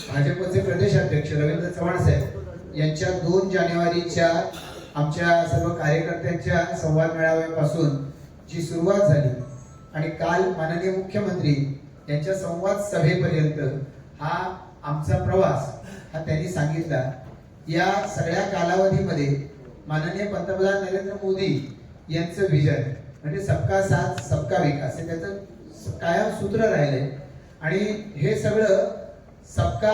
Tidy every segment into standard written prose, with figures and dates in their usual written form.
भाजपचे प्रदेशाध्यक्ष रवींद्र चव्हाण साहेब यांच्या 2 जानेवारीच्या आमच्या सर्व कार्यकर्त्यांच्या संवाद मेळाव्यापासून जी सुरुवात झाली आणि काल माननीय मुख्यमंत्री यांच्या संवाद सभेपर्यंत हा आमचा प्रवास हा त्यांनी सांगितला। या सगळ्या कालावधीमध्ये माननीय पंतप्रधान नरेंद्र मोदी यांचं विजन म्हणजे सबका साथ सबका विकास हे त्याचं कायम सूत्र राहिले आणि हे सगळं सबका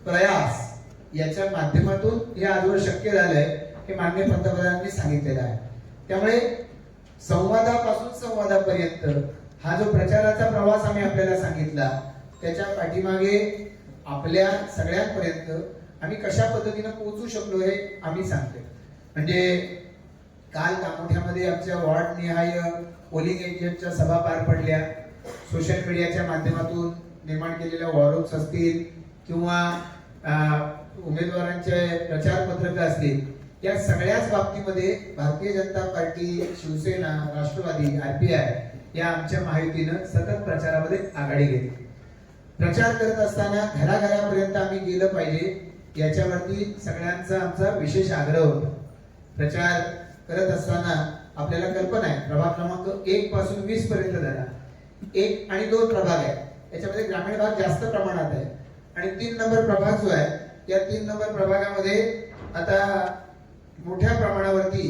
प्रयास याच्या माध्यमातून हे आजवर शक्य झालंय हे माननीय पंतप्रधानांनी सांगितलेलं आहे। त्यामुळे संवादापासून संवादापर्यंत हा जो प्रचाराचा प्रवास आम्ही आपल्याला सांगितला त्याच्या पाठीमागे आपल्या सगळ्यांपर्यंत आम्ही कशा पद्धतीने पोहोचू शकलो हे आम्ही सांगतो। म्हणजे काल कामोठ्यामध्ये आमच्या वॉर्ड निहाय पोलिंग एजंटच्या सभा पार पडल्या, सोशल मीडियाच्या माध्यमातून निर्माण केलेल्या वॉरूम्स असतील किंवा उमेदवारांचे प्रचार पत्रक असतील, या सगळ्याच बाबतीमध्ये भारतीय जनता पार्टी, शिवसेना, राष्ट्रवादी, आरपीआय या आमच्या महायुतीनं सतत प्रचारामध्ये आघाडी घेतली। प्रचार करत असताना घराघरापर्यंत आम्ही गेलं पाहिजे याच्यावरती सगळ्यांचा आमचा विशेष आग्रह होता। प्रचार करत असताना आपल्याला कल्पना आहे प्रभाग क्रमांक 1 पासून 20 पर्यंत झाला, 1 आणि 2 प्रभाग आहे, याच्यामध्ये ग्रामीण भाग जास्त प्रमाणात आहे आणि 3 नंबर प्रभाग जो आहे या 3 नंबर प्रभागामध्ये आता मोठ्या प्रमाणावरती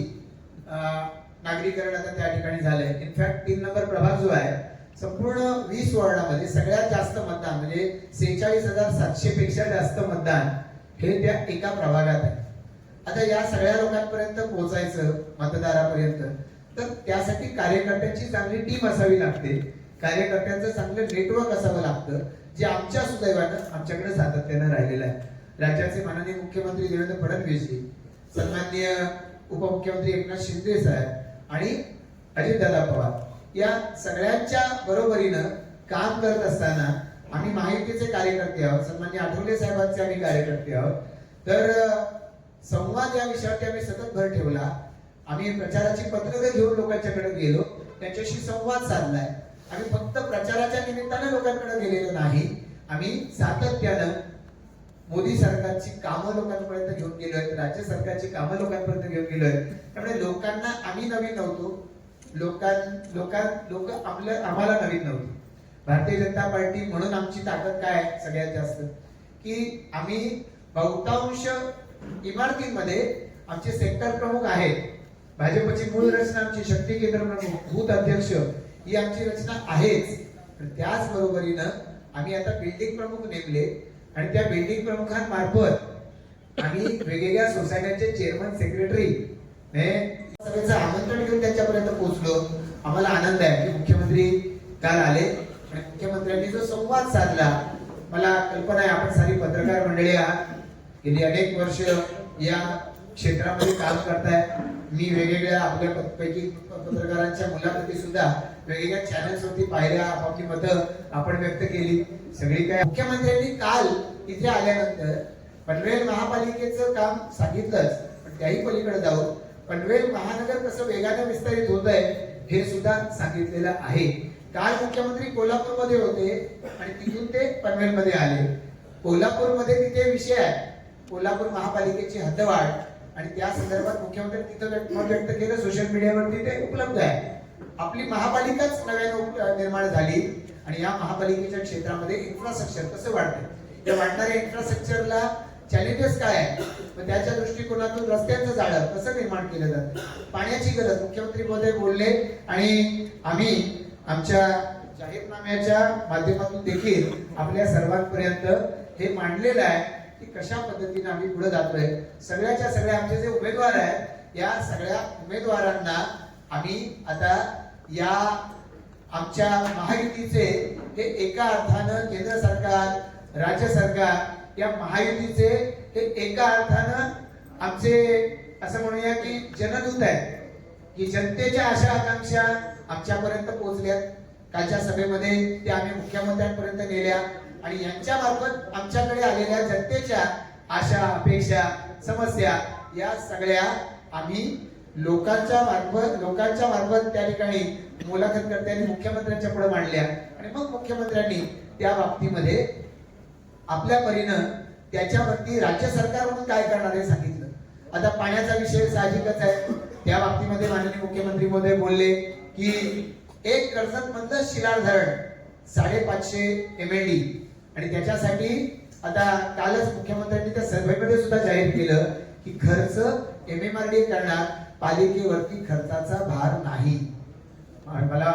नागरीकरण आता त्या ठिकाणी झालंय। इनफॅक्ट 3 नंबर प्रभाग जो आहे संपूर्ण 20 वॉर्डामध्ये सगळ्यात जास्त मतदान म्हणजे 46,700 पेक्षा जास्त मतदान हे त्या एका प्रभागात आहे। आता या सगळ्या लोकांपर्यंत पोहोचायचं मतदारापर्यंत तर त्यासाठी कार्यकर्त्यांची चांगली टीम असावी लागते, कार्यकर्त्यांचं चांगलं नेटवर्क असावं लागतं, जे आमच्या सुदैवानं आमच्याकडे सातत्यानं राहिलेलं आहे। राज्याचे माननीय मुख्यमंत्री देवेंद्र फडणवीसजी, सन्माननीय उपमुख्यमंत्री एकनाथ शिंदे साहेब आणि अजितदादा पवार या सगळ्यांच्या बरोबरीनं काम करत असताना आम्ही महायुतीचे कार्यकर्ते आहोत, सन्माननीय आठवले साहेबांचे आम्ही कार्यकर्ते आहोत। तर संवाद या विषयावरती आम्ही सतत भर ठेवला। आम्ही प्रचाराची पत्रकं घेऊन लोकांच्याकडे गेलो, त्यांच्याशी संवाद साधलाय। आम्ही फक्त प्रचाराच्या निमित्ताने लोकांकडे गेलेलो नाही, आम्ही सातत्यानं मोदी सरकारची कामं लोकांपर्यंत घेऊन गेलोय, राज्य सरकारची कामं लोकांपर्यंत घेऊन गेलोय। त्यामुळे लोकांना आम्ही नवीन नव्हतो, लोक आम्हाला नवीन नव्हती। भारतीय जनता पार्टी म्हणून आमची ताकद काय आहे सगळ्यात जास्त की आम्ही बहुतांश इमारतींमध्ये आमचे सेक्टर प्रमुख आहेत। भाजपची मूळ रचना आमची शक्ती केंद्र प्रमुख, बूथ अध्यक्ष ही आमची रचना आहेच, त्याच बरोबरीनं आम्ही आता बिल्डिंग प्रमुख नेमले आणि त्या बिल्डिंग प्रमुखांमार्फत आम्ही वेगवेगळ्या सोसायट्यांचे चेअरमन, सेक्रेटरी सगळ्यांचं आमंत्रण घेऊन त्यांच्यापर्यंत पोहोचलो। आम्हाला आनंद आहे की मुख्यमंत्री काल आले आणि मुख्यमंत्र्यांनी जो संवाद साधला, मला कल्पना आहे आपण सारी पत्रकार मंडळी आहात, गेली अनेक वर्ष या क्षेत्रामध्ये काम करताय। मी वेगवेगळ्या आपल्या पैकी पत्रकारांच्या मुलाखती सुद्धा वेगवेगळ्या चॅनल्स वरती पाहिल्या, आपली मतं आपण व्यक्त केली सगळी काय। मुख्यमंत्र्यांनी काल इथे आल्यानंतर पनवेल महापालिकेचं काम सांगितलंच, पण त्याही पलीकडे जाऊन पनवेल महानगर कसं वेगाने विस्तारित होत आहे हे सुद्धा सांगितलेलं आहे। काल मुख्यमंत्री कोल्हापूरमध्ये होते आणि तिथून ते पनवेलमध्ये आले। कोल्हापूरमध्ये तिथे विषय आहे कोल्हापूर महापालिकेची हद्दवाढ आणि त्या संदर्भात मुख्यमंत्री तिथं मत व्यक्त केलं, सोशल मीडियावरती ते उपलब्ध आहे। आपली महापालिकाच नव्यानं निर्माण झाली आणि या महापालिकेच्या क्षेत्रामध्ये इन्फ्रास्ट्रक्चर कसं वाढतंय, या वाढणाऱ्या इन्फ्रास्ट्रक्चरला चॅलेंजेस काय आहे, मग त्याच्या दृष्टिकोनातून रस्त्यांचं जाळं कसं निर्माण केलं जातं, पाण्याची गरज मुख्यमंत्री महोदय बोलले आणि आम्ही आमच्या जाहीरनाम्याच्या माध्यमातून देखील आपल्या सर्वांपर्यंत हे मांडलेलं आहे की कशा पद्धतीने आम्ही पुढे जातोय। सगळ्याच्या सगळ्या आमचे जे उमेदवार आहेत या सगळ्या उमेदवारांना आम्ही आता या आमच्या महायुतीचे हे एका अर्थानं केंद्र सरकार, राज्य सरकार या महायुतीचे हे एका अर्थानं आमचे असं म्हणूया की जनदूत आहेत की जनतेच्या आशा आकांक्षा आमच्यापर्यंत पोहोचल्यात। कालच्या सभेमध्ये ते आम्ही मुख्यमंत्र्यांपर्यंत नेल्या आणि यांच्या मार्फत आमच्याकडे आलेल्या जनतेच्या आशा, अपेक्षा, समस्या या सगळ्या आम्ही लोकांच्या मार्फत त्या ठिकाणी मुलाखतकर्त्यांनी मुख्यमंत्र्यांच्या पुढे मांडल्या आणि मग मुख्यमंत्र्यांनी त्या बाबतीमध्ये आपल्या परीनं त्याच्यावरती राज्य सरकार म्हणून काय करणार आहे सांगितलं. आता पाण्याचा विषय साहजिकच आहे. त्या बाबतीमध्ये माननीय मुख्यमंत्री महोदय बोलले की एक कर्जत मधलं शिलार धरण 550 MLD आणि त्याच्यासाठी आता कालच मुख्यमंत्र्यांनी त्या सर्व्हेमध्ये सुद्धा जाहीर केलं की खर्च MMRDA करणार, पालिकेवरती खर्चाचा भार नाही. मला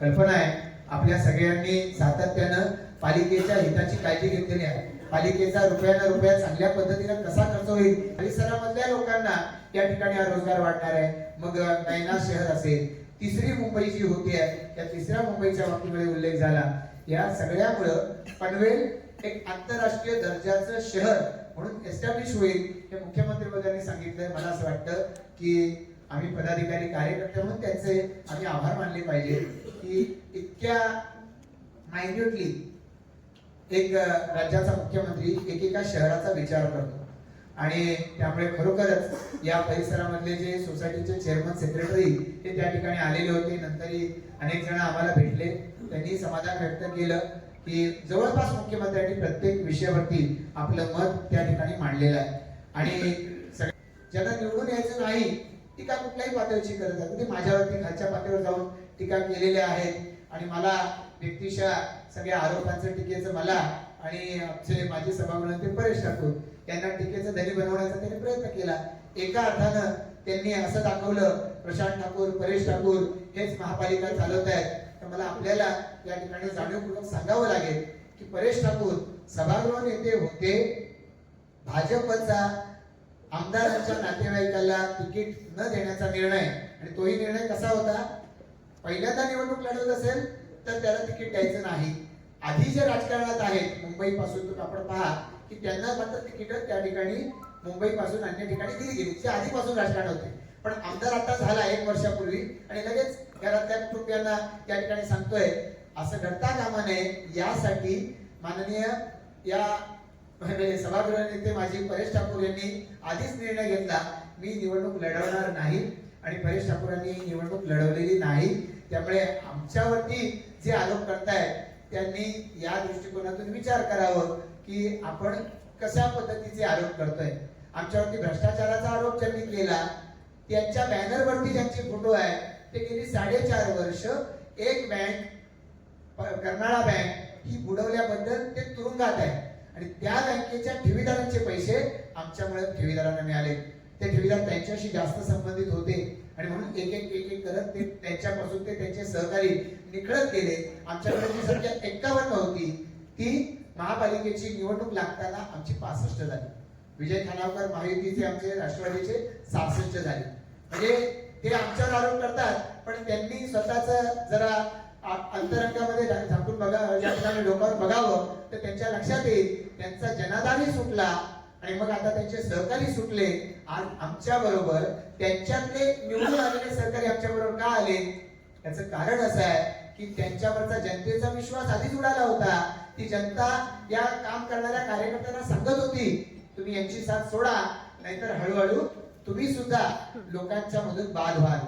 कल्पना आहे आपल्या सगळ्यांनी सातत्यानं पालिकेच्या हिताची काळजी घेतलेली आहे. पालिकेचा रुपयाला रुपया चांगल्या पद्धतीने कसा खर्च होईल, परिसरामधल्या लोकांना या ठिकाणी हा रोजगार वाढणार आहे. मग नैना शहर असेल, तिसरी मुंबई जी होती आहे त्या तिसऱ्या मुंबईच्या बाबतीमध्ये उल्लेख झाला. या सगळ्यामुळं पनवेल एक आंतरराष्ट्रीय दर्जाचं शहर म्हणून एस्टॅब्लिश होईल हे मुख्यमंत्री महोदयांनी सांगितलंय. मला असं वाटतं की आम्ही पदाधिकारी कार्यकर्ते म्हणून त्यांचे आम्ही आभार मानले पाहिजे की इतक्या मायन्युटली एक राज्याचा मुख्यमंत्री एकेका शहराचा विचार करतो. आणि त्यामुळे खरोखरच या परिसरामधले जे सोसायटीचे चेअरमन सेक्रेटरी हे त्या ठिकाणी आलेले होते. नंतरही अनेक जण आम्हाला भेटले. त्यांनी समाधान व्यक्त केलं की जवळपास मुख्यमंत्र्यांनी प्रत्येक विषयावरती आपलं मत त्या ठिकाणी मांडलेलं आहे. आणि ज्यांना निवडून यायचं नाही टीका कुठल्याही पातळीची करत आहे. ते माझ्यावरती खालच्या पातळीवर जाऊन टीका केलेल्या आहेत आणि मला व्यक्तिशः सगळ्या आरोपांचं टीकेचं मला आणि आमचे माजी सभागृह परेश ठाकूर यांना टीकेचं धनी बनवण्याचा त्यांनी प्रयत्न केला. एका अर्थानं त्यांनी असं दाखवलं प्रशांत ठाकूर, परेश ठाकूर हेच महापालिका चालवत आहेत. तर मला आपल्याला या ठिकाणी जाणीवपूर्वक सांगावं लागेल की परेश ठाकूर सभागृह नेते होते. भाजपचा आमदारांच्या नातेवाईकाला तिकीट न देण्याचा निर्णय, आणि तोही निर्णय कसा होता, पहिल्यांदा निवडणूक लढवत असेल तर त्याला तिकीट द्यायचं नाही. आधी जे राजकारणात आहेत मुंबई पासून आपण पहा की त्यांना मात्र तिकीट त्या ठिकाणी मुंबई पासून अन्य ठिकाणी दिली गेली. ते आधीपासून राजकारण होते. पण आमदार आता झाला 1 वर्षापूर्वी आणि लगेच घरातल्या कुटुंबियांना त्या ठिकाणी सांगतोय, असं घडता कामा नये. यासाठी माननीय या सभागृह नेते माजी परेश ठाकूर यांनी आधीच निर्णय घेतला, मी निवडणूक लढवणार नाही आणि परेश ठाकूरांनी निवडणूक लढवलेली नाही. त्यामुळे आमच्यावरती जे आरोप करतायत त्यांनी या दृष्टिकोनातून विचार करावं की आपण कशा पद्धतीचे आरोप करतोय. आमच्यावरती भ्रष्टाचाराचा आरोप ज्यांनी केला त्यांच्या बॅनरवरती ज्यांचे फोटो आहे ते गेली 4.5 वर्ष एक बँक कर्नाळा बँक ही बुडवल्याबद्दल ते तुरुंगात आहे आणि त्या बँकेच्या ठेवीदारांचे पैसे आमच्यामुळे ठेवीदारांना मिळाले. ते ठेवीदार त्यांच्याशी जास्त संबंधित होते आणि म्हणून एक एक करत ते त्यांच्यापासून ते त्यांचे सहकारी निखळत गेले. आमच्याकडे जी संख्या 51 होती ती महापालिकेची निवडणूक लागताना आमची 65 झाली. विजय खानावकर महायुतीचे आमचे राष्ट्रवादीचे 66 झाले. म्हणजे ते आमच्यावर आरोप करतात पण त्यांनी स्वतःच जरा अंतरंगामध्ये झाकून बघा, या ठिकाणी डोक्यावर बघावं तर त्यांच्या लक्षात येईल त्यांचा जनाधारही सुटला आणि मग आता त्यांचे सहकारी सुटले. आज आमच्या बरोबर त्यांच्यातले निवडून आलेले सहकारी आमच्या बरोबर का आले, याचं कारण असं आहे की त्यांच्यावरचा जनतेचा विश्वास आधीच उडाला होता. ती जनता या काम करणाऱ्या कार्यकर्त्यांना सांगत होती तुम्ही यांची साथ सोडा नाहीतर हळूहळू तुम्ही सुद्धा लोकांच्या मधून बाद व्हाल.